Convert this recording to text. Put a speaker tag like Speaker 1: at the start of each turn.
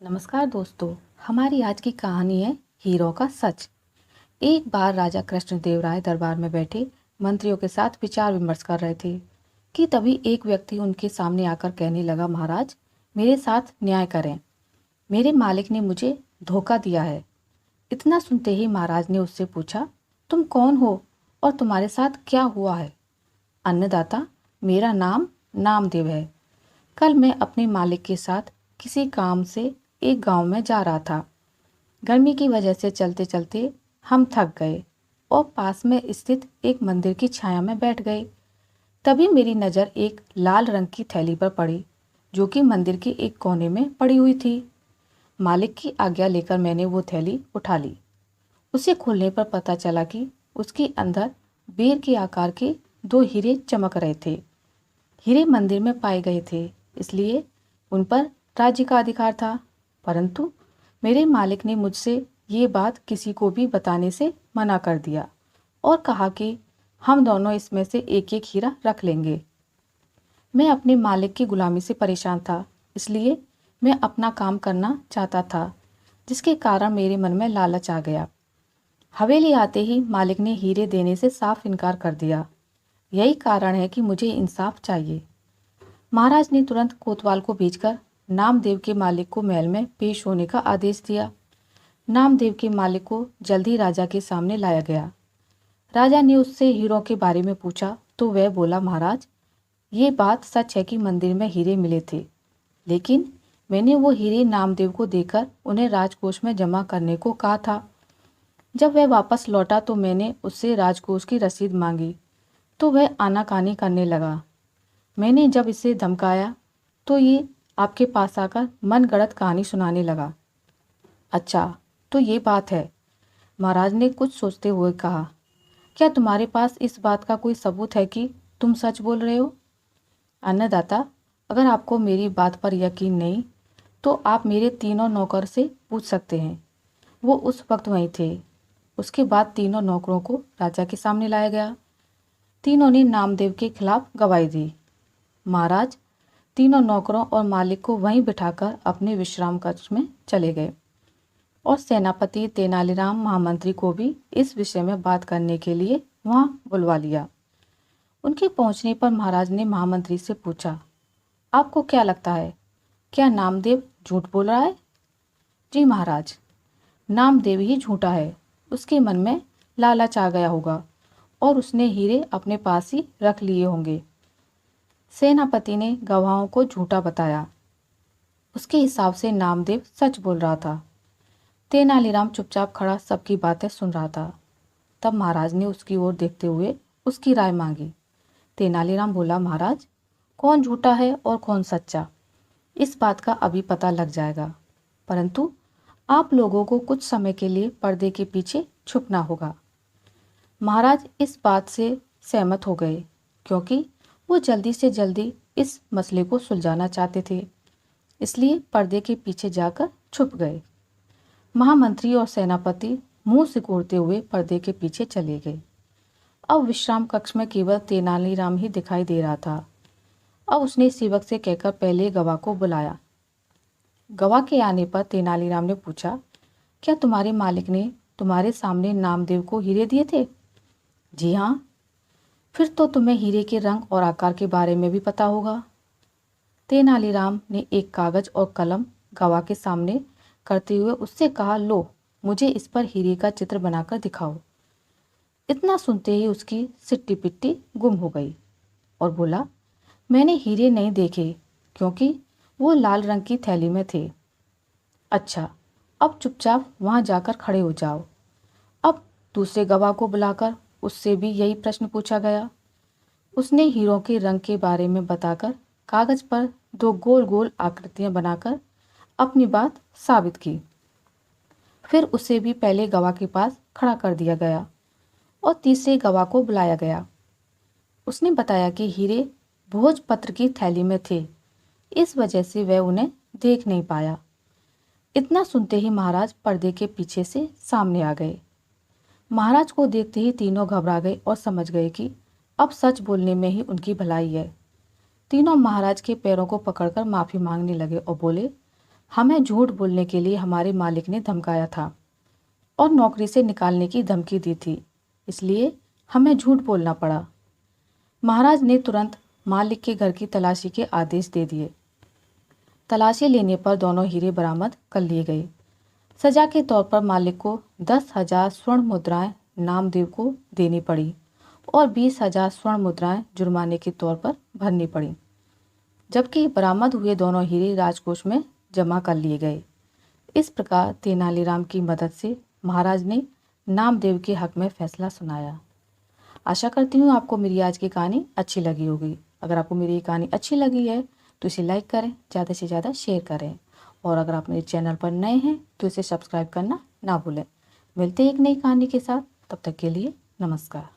Speaker 1: नमस्कार दोस्तों। हमारी आज की कहानी है हीरो का सच। एक बार राजा कृष्णदेव राय दरबार में बैठे मंत्रियों के साथ विचार विमर्श कर रहे थे कि तभी एक व्यक्ति उनके सामने आकर कहने लगा, महाराज मेरे साथ न्याय करें, मेरे मालिक ने मुझे धोखा दिया है। इतना सुनते ही महाराज ने उससे पूछा, तुम कौन हो और तुम्हारे साथ क्या हुआ है? अन्नदाता, मेरा नाम नामदेव है। कल मैं अपने मालिक के साथ किसी काम से एक गांव में जा रहा था। गर्मी की वजह से चलते चलते हम थक गए और पास में स्थित एक मंदिर की छाया में बैठ गए। तभी मेरी नज़र एक लाल रंग की थैली पर पड़ी जो कि मंदिर के एक कोने में पड़ी हुई थी। मालिक की आज्ञा लेकर मैंने वो थैली उठा ली। उसे खोलने पर पता चला कि उसके अंदर बेर के आकार के 2 हीरे चमक रहे थे। हीरे मंदिर में पाए गए थे, इसलिए उन पर राज्य का अधिकार था। परंतु मेरे मालिक ने मुझसे ये बात किसी को भी बताने से मना कर दिया और कहा कि हम दोनों इसमें से एक एक हीरा रख लेंगे। मैं अपने मालिक की गुलामी से परेशान था, इसलिए मैं अपना काम करना चाहता था, जिसके कारण मेरे मन में लालच आ गया। हवेली आते ही मालिक ने हीरे देने से साफ इनकार कर दिया। यही कारण है कि मुझे इंसाफ चाहिए। महाराज ने तुरंत कोतवाल को भेजकर नामदेव के मालिक को महल में पेश होने का आदेश दिया। नामदेव के मालिक को जल्द ही राजा के सामने लाया गया। राजा ने उससे हीरों के बारे में पूछा तो वह बोला, महाराज ये बात सच है कि मंदिर में हीरे मिले थे, लेकिन मैंने वो हीरे नामदेव को देकर उन्हें राजकोष में जमा करने को कहा था। जब वह वापस लौटा तो मैंने उससे राजकोष की रसीद मांगी तो वह आनाकानी करने लगा। मैंने जब इसे धमकाया तो ये आपके पास आकर मनगढ़ंत कहानी सुनाने लगा। अच्छा, तो ये बात है, महाराज ने कुछ सोचते हुए कहा। क्या तुम्हारे पास इस बात का कोई सबूत है कि तुम सच बोल रहे हो? अन्नदाता, अगर आपको मेरी बात पर यकीन नहीं तो आप मेरे तीनों नौकर से पूछ सकते हैं। वो उस वक्त वहीं थे। उसके बाद तीनों नौकरों को राजा के सामने लाया गया। तीनों ने नामदेव के खिलाफ गवाही दी। महाराज तीनों नौकरों और मालिक को वहीं बिठाकर अपने विश्राम कक्ष में चले गए और सेनापति तेनालीराम महामंत्री को भी इस विषय में बात करने के लिए वहां बुलवा लिया। उनके पहुंचने पर महाराज ने महामंत्री से पूछा, आपको क्या लगता है, क्या नामदेव झूठ बोल रहा है? जी महाराज, नामदेव ही झूठा है। उसके मन में लालच आ गया होगा और उसने हीरे अपने पास ही रख लिए होंगे। सेनापति ने गवाहों को झूठा बताया। उसके हिसाब से नामदेव सच बोल रहा था। तेनालीराम चुपचाप खड़ा सबकी बातें सुन रहा था। तब महाराज ने उसकी ओर देखते हुए उसकी राय मांगी। तेनालीराम बोला, महाराज कौन झूठा है और कौन सच्चा, इस बात का अभी पता लग जाएगा, परंतु आप लोगों को कुछ समय के लिए पर्दे के पीछे छुपना होगा। महाराज इस बात से सहमत हो गए क्योंकि वो जल्दी से जल्दी इस मसले को सुलझाना चाहते थे, इसलिए पर्दे के पीछे जाकर छुप गए। महामंत्री और सेनापति मुंह सिकोड़ते हुए पर्दे के पीछे चले गए। अब विश्राम कक्ष में केवल तेनालीराम ही दिखाई दे रहा था। अब उसने सेवक से कहकर पहले गवाह को बुलाया। गवाह के आने पर तेनालीराम ने पूछा, क्या तुम्हारे मालिक ने तुम्हारे सामने नामदेव को हीरे दिए थे? जी हाँ। फिर तो तुम्हें हीरे के रंग और आकार के बारे में भी पता होगा। तेनालीराम ने एक कागज और कलम गवाह के सामने करते हुए उससे कहा, लो मुझे इस पर हीरे का चित्र बनाकर दिखाओ। इतना सुनते ही उसकी सिट्टी पिट्टी गुम हो गई और बोला, मैंने हीरे नहीं देखे क्योंकि वो लाल रंग की थैली में थे। अच्छा, अब चुपचाप वहां जाकर खड़े हो जाओ। अब दूसरे गवाह को बुलाकर उससे भी यही प्रश्न पूछा गया। उसने हीरों के रंग के बारे में बताकर कागज पर 2 गोल गोल आकृतियां बनाकर अपनी बात साबित की। फिर उसे भी पहले गवाह के पास खड़ा कर दिया गया और तीसरे गवाह को बुलाया गया। उसने बताया कि हीरे भोजपत्र की थैली में थे, इस वजह से वह उन्हें देख नहीं पाया। इतना सुनते ही महाराज पर्दे के पीछे से सामने आ गए। महाराज को देखते ही तीनों घबरा गए और समझ गए कि अब सच बोलने में ही उनकी भलाई है। तीनों महाराज के पैरों को पकड़कर माफ़ी मांगने लगे और बोले, हमें झूठ बोलने के लिए हमारे मालिक ने धमकाया था और नौकरी से निकालने की धमकी दी थी, इसलिए हमें झूठ बोलना पड़ा। महाराज ने तुरंत मालिक के घर की तलाशी के आदेश दे दिए। तलाशी लेने पर दोनों हीरे बरामद कर लिए गए। सजा के तौर पर मालिक को 10,000 स्वर्ण मुद्राएं नामदेव को देनी पड़ी और 20,000 स्वर्ण मुद्राएं जुर्माने के तौर पर भरनी पड़ी, जबकि बरामद हुए दोनों हीरे राजकोष में जमा कर लिए गए। इस प्रकार तेनालीराम की मदद से महाराज ने नामदेव के हक में फैसला सुनाया। आशा करती हूँ आपको मेरी आज की कहानी अच्छी लगी होगी। अगर आपको मेरी ये कहानी अच्छी लगी है तो इसे लाइक करें, ज़्यादा से ज़्यादा शेयर करें, और अगर आप मेरे चैनल पर नए हैं तो इसे सब्सक्राइब करना ना भूलें। मिलते हैं एक नई कहानी के साथ, तब तक के लिए नमस्कार।